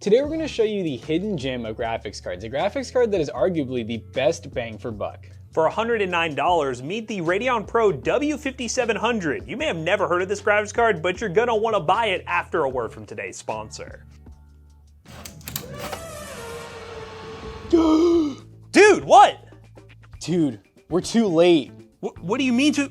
Today we're going to show you the hidden gem of graphics cards, a graphics card that is arguably the best bang for buck. For $109, meet the Radeon Pro W5700. You may have never heard of this graphics card, but you're gonna wanna buy it after a word from today's sponsor. Dude, what? Dude, we're too late. What do you mean to?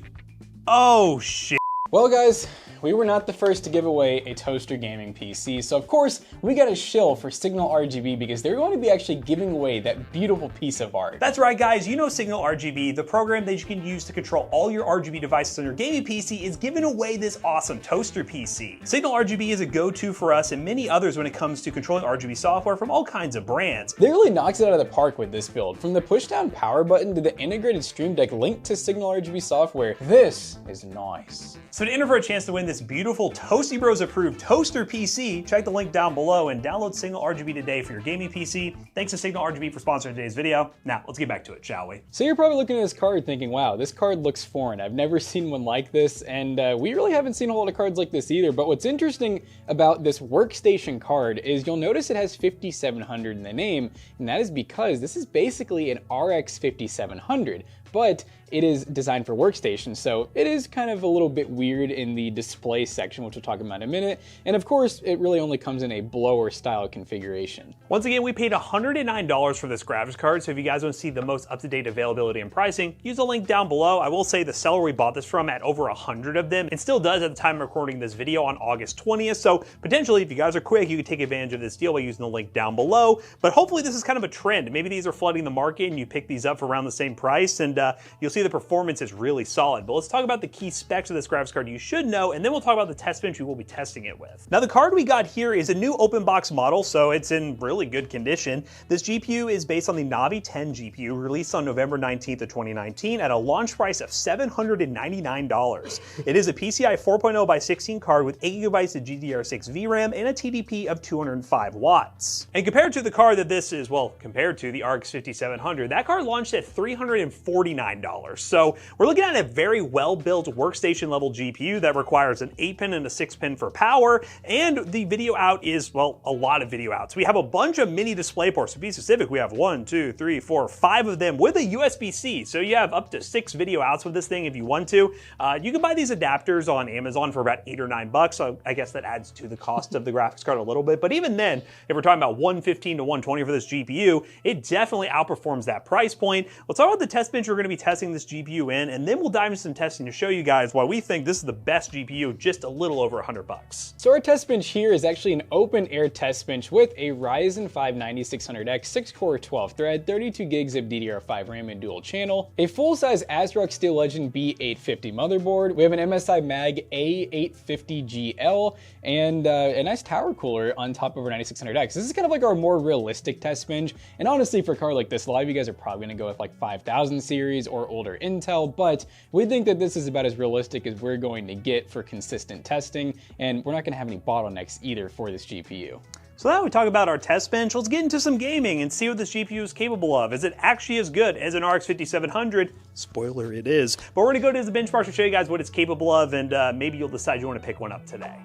Oh, shit. Well guys, we were not the first to give away a toaster gaming PC, so of course we got a shill for Signal RGB because they're going to be actually giving away that beautiful piece of art. That's right guys, you know Signal RGB, the program that you can use to control all your RGB devices on your gaming PC, is giving away this awesome toaster PC. Signal RGB is a go-to for us and many others when it comes to controlling RGB software from all kinds of brands. They really knocked it out of the park with this build. From the push-down power button to the integrated Stream Deck linked to Signal RGB software, this is nice. So to enter for a chance to win this beautiful Toasty Bros approved toaster PC, check the link down below and download Signal RGB today for your gaming PC. Thanks to Signal RGB for sponsoring today's video. Now, let's get back to it, shall we? So you're probably looking at this card thinking, wow, this card looks foreign. I've never seen one like this, and we really haven't seen a whole lot of cards like this either. But what's interesting about this workstation card is you'll notice it has 5700 in the name, and that is because this is basically an RX 5700. But it is designed for workstation, so it is kind of a little bit weird in the display section, which we'll talk about in a minute. And of course, it really only comes in a blower style configuration. Once again, we paid $109 for this graphics card, so if you guys want to see the most up-to-date availability and pricing, use the link down below. I will say the seller we bought this from had over 100 of them, and still does at the time of recording this video on August 20th, so potentially, if you guys are quick, you could take advantage of this deal by using the link down below. But hopefully this is kind of a trend. Maybe these are flooding the market and you pick these up for around the same price, and you'll see the performance is really solid. But let's talk about the key specs of this graphics card you should know, and then we'll talk about the test bench we will be testing it with. Now the card we got here is a new open box model, so it's in really good condition. This GPU is based on the Navi 10 GPU, released on November 19th of 2019 at a launch price of $799. It is a PCI 4.0x16 card with 8 GB of GDDR6 VRAM and a TDP of 205 watts. And compared to the card that this is, well, compared to the RX 5700, that card launched at $349. So we're looking at a very well-built workstation level GPU that requires an 8-pin and a 6-pin for power, and the video out is, well, a lot of video outs. We have a bunch of mini display ports. To be specific, we have 1, 2, 3, 4, 5 of them with a USB-C. So you have up to 6 video outs with this thing if you want to. You can buy these adapters on Amazon for about $8 or $9. So I guess that adds to the cost of the graphics card a little bit. But even then, if we're talking about $115 to $120 for this GPU, it definitely outperforms that price point. Let's talk about the test bench we're going to be testing this GPU in, and then we'll dive into some testing to show you guys why we think this is the best GPU, just a little over $100. So our test bench here is actually an open air test bench with a Ryzen 5 9600X 6-core 12-thread, 32 gigs of DDR5 RAM and dual channel, a full-size ASRock Steel Legend B850 motherboard. We have an MSI Mag A850GL and a nice tower cooler on top of our 9600X. This is kind of like our more realistic test bench, and honestly for a card like this, a lot of you guys are probably going to go with like 5000 series or older Intel, but we think that this is about as realistic as we're going to get for consistent testing, and we're not going to have any bottlenecks either for this GPU. So now we talk about our test bench, let's get into some gaming and see what this GPU is capable of. Is it actually as good as an RX 5700? Spoiler, it is. But we're going to go to the benchmarks to show you guys what it's capable of, and maybe you'll decide you want to pick one up today.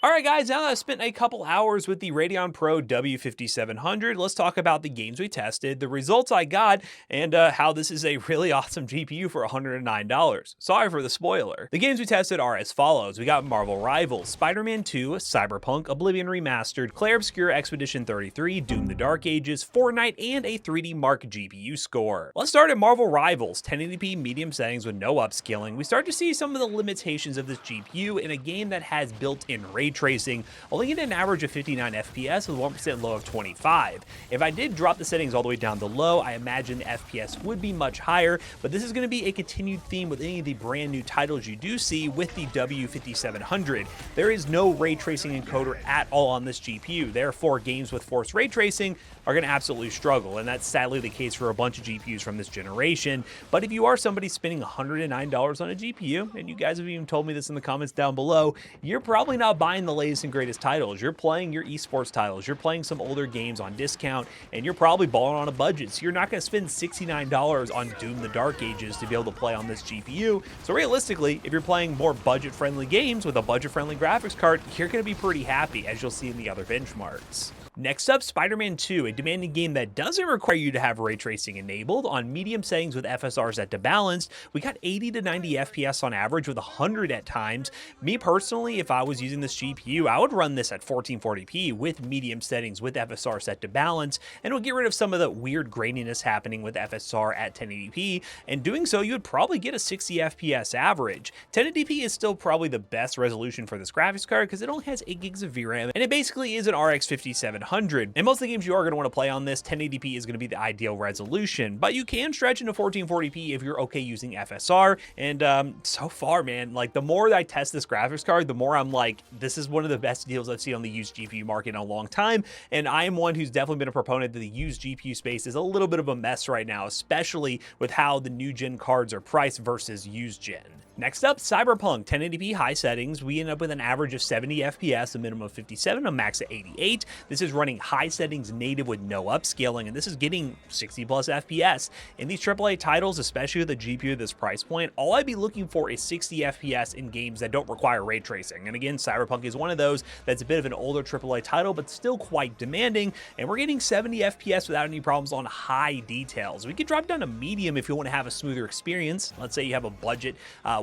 Alright guys, now that I've spent a couple hours with the Radeon Pro W5700, let's talk about the games we tested, the results I got, and how this is a really awesome GPU for $109. Sorry for the spoiler. The games we tested are as follows. We got Marvel Rivals, Spider-Man 2, Cyberpunk, Oblivion Remastered, Clair Obscur Expedition 33, Doom the Dark Ages, Fortnite, and a 3D Mark GPU score. Let's start at Marvel Rivals, 1080p medium settings with no upscaling. We start to see some of the limitations of this GPU in a game that has built-in ray tracing, only getting an average of 59 FPS with 1% low of 25. If I did drop the settings all the way down to low, I imagine the FPS would be much higher, but this is going to be a continued theme with any of the brand new titles you do see with the W5700. There is no ray tracing encoder at all on this GPU, therefore games with forced ray tracing are going to absolutely struggle, and that's sadly the case for a bunch of GPUs from this generation. But if you are somebody spending $109 on a GPU, and you guys have even told me this in the comments down below, you're probably not buying the latest and greatest titles. You're playing your esports titles, you're playing some older games on discount, and you're probably balling on a budget, so you're not going to spend $69 on Doom the Dark Ages to be able to play on this GPU. So realistically, if you're playing more budget-friendly games with a budget-friendly graphics card, you're going to be pretty happy, as you'll see in the other benchmarks. Next up, Spider-Man 2, a demanding game that doesn't require you to have ray tracing enabled. On medium settings with FSR set to balanced, we got 80 to 90 FPS on average with 100 at times. Me personally, if I was using this GPU, I would run this at 1440p with medium settings with FSR set to balance, and it would get rid of some of the weird graininess happening with FSR at 1080p, and doing so, you would probably get a 60 FPS average. 1080p is still probably the best resolution for this graphics card because it only has 8 gigs of VRAM, and it basically is an RX 5700. And most of the games you are going to want to play on this, 1080p is going to be the ideal resolution, but you can stretch into 1440p if you're okay using FSR. And so far, man, like the more that I test this graphics card, the more I'm like, this is one of the best deals I've seen on the used GPU market in a long time. And I am one who's definitely been a proponent that the used GPU space is a little bit of a mess right now, especially with how the new gen cards are priced versus used gen. Next up, Cyberpunk, 1080p high settings. We end up with an average of 70 FPS, a minimum of 57, a max of 88. This is running high settings native with no upscaling, and this is getting 60 plus FPS. In these AAA titles, especially with a GPU at this price point, all I'd be looking for is 60 FPS in games that don't require ray tracing. And again, Cyberpunk is one of those that's a bit of an older AAA title, but still quite demanding, and we're getting 70 FPS without any problems on high details. We could drop down to medium if you want to have a smoother experience. Let's say you have a budget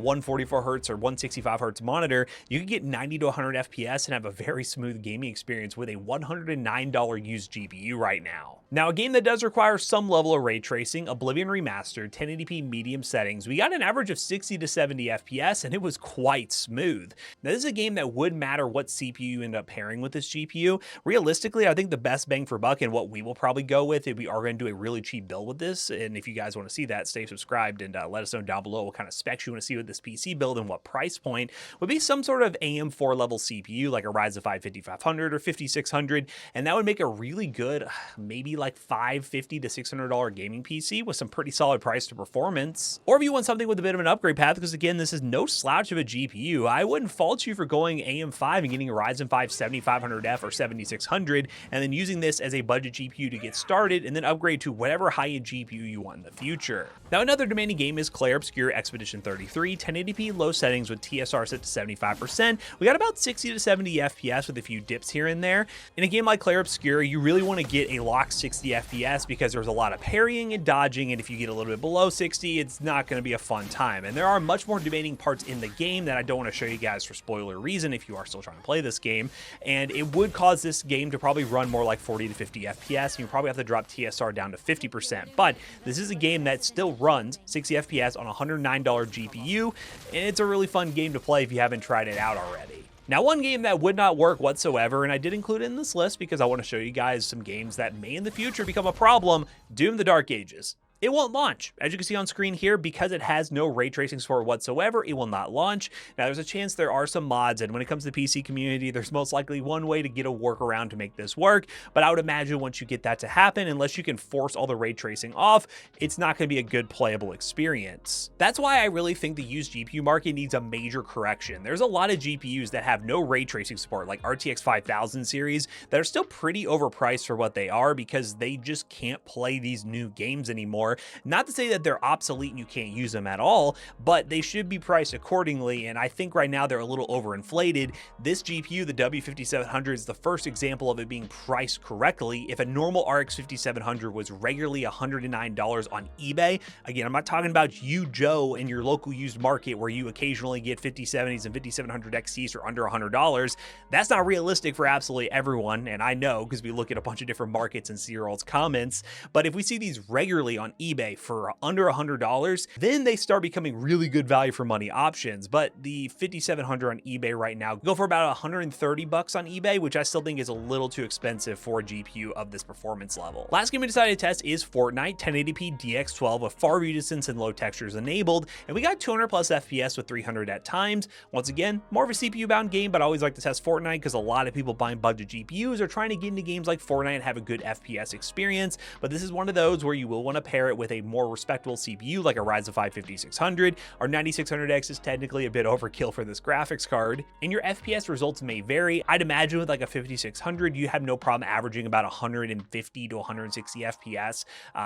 144 Hz or 165 Hz monitor, you can get 90 to 100 FPS and have a very smooth gaming experience with a $109 used GPU right now. Now, a game that does require some level of ray tracing, Oblivion Remastered, 1080p medium settings, we got an average of 60 to 70 FPS, and it was quite smooth. Now, this is a game that would matter what CPU you end up pairing with this GPU. Realistically, I think the best bang for buck and what we will probably go with if we are going to do a really cheap build with this, and if you guys want to see that, stay subscribed and let us know down below what kind of specs you want to see with this PC build and what price point, would be some sort of AM4 level CPU like a Ryzen 5 5500 or 5600, and that would make a really good, maybe like $550 to $600 gaming PC with some pretty solid price to performance. Or if you want something with a bit of an upgrade path, because again, this is no slouch of a GPU, I wouldn't fault you for going AM5 and getting a Ryzen 5 7500F or 7600, and then using this as a budget GPU to get started, and then upgrade to whatever high-end GPU you want in the future. Now, another demanding game is Clair Obscur Expedition 33, 1080p low settings with TSR set to 75%. We got about 60 to 70 FPS with a few dips here and there. In a game like Clair Obscur, you really want to get a locked 60 FPS because there's a lot of parrying and dodging, and if you get a little bit below 60, it's not going to be a fun time. And there are much more demanding parts in the game that I don't want to show you guys for spoiler reason if you are still trying to play this game, and it would cause this game to probably run more like 40 to 50 FPS, and you probably have to drop TSR down to 50%. But this is a game that still runs 60 FPS on a $109 GPU, and it's a really fun game to play if you haven't tried it out already. Now, one game that would not work whatsoever, and I did include it in this list because I want to show you guys some games that may in the future become a problem, Doom: The Dark Ages. It won't launch. As you can see on screen here, because it has no ray tracing support whatsoever, it will not launch. Now, there's a chance there are some mods, and when it comes to the PC community, there's most likely one way to get a workaround to make this work, but I would imagine once you get that to happen, unless you can force all the ray tracing off, it's not going to be a good playable experience. That's why I really think the used GPU market needs a major correction. There's a lot of GPUs that have no ray tracing support, like RTX 5000 series, that are still pretty overpriced for what they are because they just can't play these new games anymore. Not to say that they're obsolete and you can't use them at all, but they should be priced accordingly, and I think right now they're a little overinflated. This GPU, the W5700, is the first example of it being priced correctly. If a normal RX 5700 was regularly $109 on eBay, again, I'm not talking about you, Joe, in your local used market where you occasionally get 5070s and 5700 XTs for under $100. That's not realistic for absolutely everyone, and I know because we look at a bunch of different markets and see your all's comments, but if we see these regularly on eBay for under $100, then they start becoming really good value for money options. But the 5700 on eBay right now go for about 130 bucks on eBay, which I still think is a little too expensive for a GPU of this performance level. Last game we decided to test is Fortnite, 1080p DX12 with far view distance and low textures enabled, and we got 200 plus FPS with 300 at times. Once again, more of a CPU bound game, but I always like to test Fortnite because a lot of people buying budget GPUs are trying to get into games like Fortnite and have a good FPS experience. But this is one of those where you will want to pair pair it with a more respectable CPU like a Ryzen 5 5600, our 9600X is technically a bit overkill for this graphics card, and your FPS results may vary. I'd imagine with like a 5600, you have no problem averaging about 150 to 160 FPS,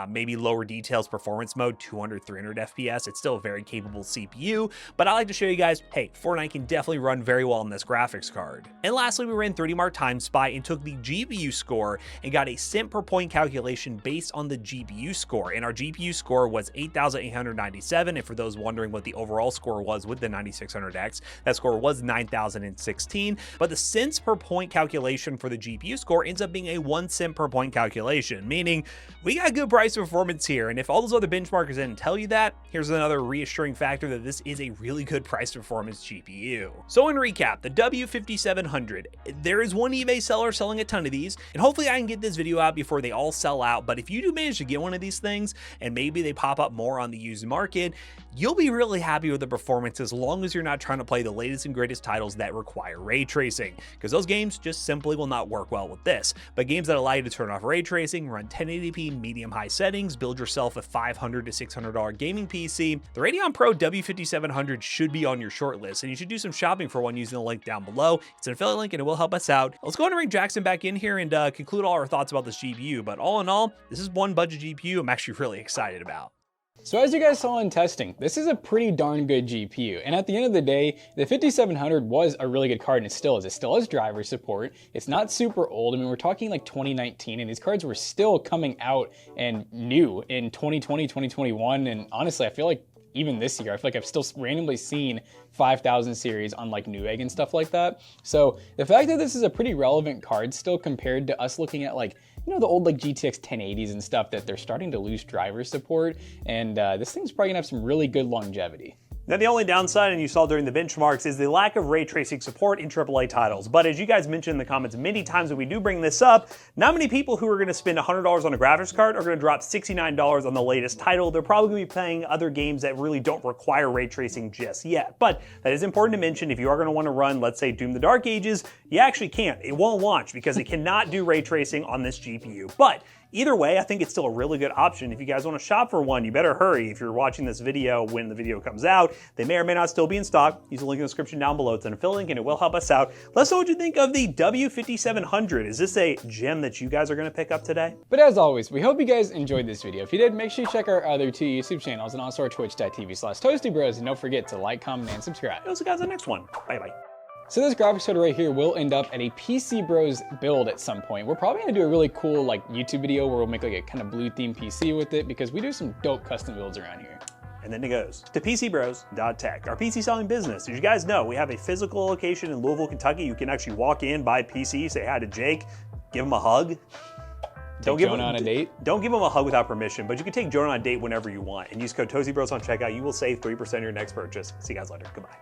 maybe lower details performance mode, 200, 300 FPS. It's still a very capable CPU, but I like to show you guys, hey, Fortnite can definitely run very well on this graphics card. And lastly, we ran 3D Mark Time Spy and took the GPU score and got a cent per point calculation based on the GPU score. And our GPU score was 8,897. And for those wondering what the overall score was with the 9600X, that score was 9,016. But the cents per point calculation for the GPU score ends up being a 1 cent per point calculation, meaning we got good price performance here. And if all those other benchmarkers didn't tell you that, here's another reassuring factor that this is a really good price performance GPU. So in recap, the W5700, there is one eBay seller selling a ton of these, and hopefully I can get this video out before they all sell out. But if you do manage to get one of these things and maybe they pop up more on the used market, you'll be really happy with the performance as long as you're not trying to play the latest and greatest titles that require ray tracing, because those games just simply will not work well with this. But games that allow you to turn off ray tracing, run 1080p medium high settings, build yourself a $500 to $600 gaming PC, the Radeon Pro W5700 should be on your short list, and you should do some shopping for one using the link down below. It's an affiliate link and it will help us out. Let's go ahead and bring Jackson back in here and conclude all our thoughts about this GPU. But all in all, this is one budget GPU I'm actually really excited about. So as you guys saw in testing, this is a pretty darn good GPU. And at the end of the day, the 5700 was a really good card, and it still is. It still has driver support. It's not super old. I mean, we're talking like 2019, and these cards were still coming out and new in 2020, 2021. And honestly, I feel like even this year, I feel like I've still randomly seen 5000 series on like Newegg and stuff like that. So the fact that this is a pretty relevant card still compared to us looking at like, you know, the old like GTX 1080s and stuff, that they're starting to lose driver support, and this thing's probably gonna have some really good longevity. Now, the only downside, and you saw during the benchmarks, is the lack of ray tracing support in AAA titles. But as you guys mentioned in the comments many times when we do bring this up, not many people who are going to spend $100 on a graphics card are going to drop $69 on the latest title. They're probably going to be playing other games that really don't require ray tracing just yet. But that is important to mention. If you are going to want to run, let's say, Doom the Dark Ages, you actually can't. It won't launch because it cannot do ray tracing on this GPU. But either way, I think it's still a really good option. If you guys want to shop for one, you better hurry. If you're watching this video when the video comes out, they may or may not still be in stock. Use the link in the description down below. It's an affiliate link and it will help us out. Let us know what you think of the W5700. Is this a gem that you guys are going to pick up today? But as always, we hope you guys enjoyed this video. If you did, make sure you check our other 2 YouTube channels and also our twitch.tv/toastybros. And don't forget to like, comment, and subscribe. We'll see you guys in the next one. Bye-bye. So this graphics card right here will end up at a PC Bros build at some point. We're probably gonna do a really cool like YouTube video where we'll make like a kind of blue themed PC with it, because we do some dope custom builds around here. And then it goes to PCBros.tech, our PC selling business. As you guys know, we have a physical location in Louisville, Kentucky. You can actually walk in, buy a PC, say hi to Jake, give him a hug. Don't give Jonah on a date? Don't give him a hug without permission, but you can take Jonah on a date whenever you want. And use code ToastyBros on checkout. You will save 3% of your next purchase. See you guys later. Goodbye.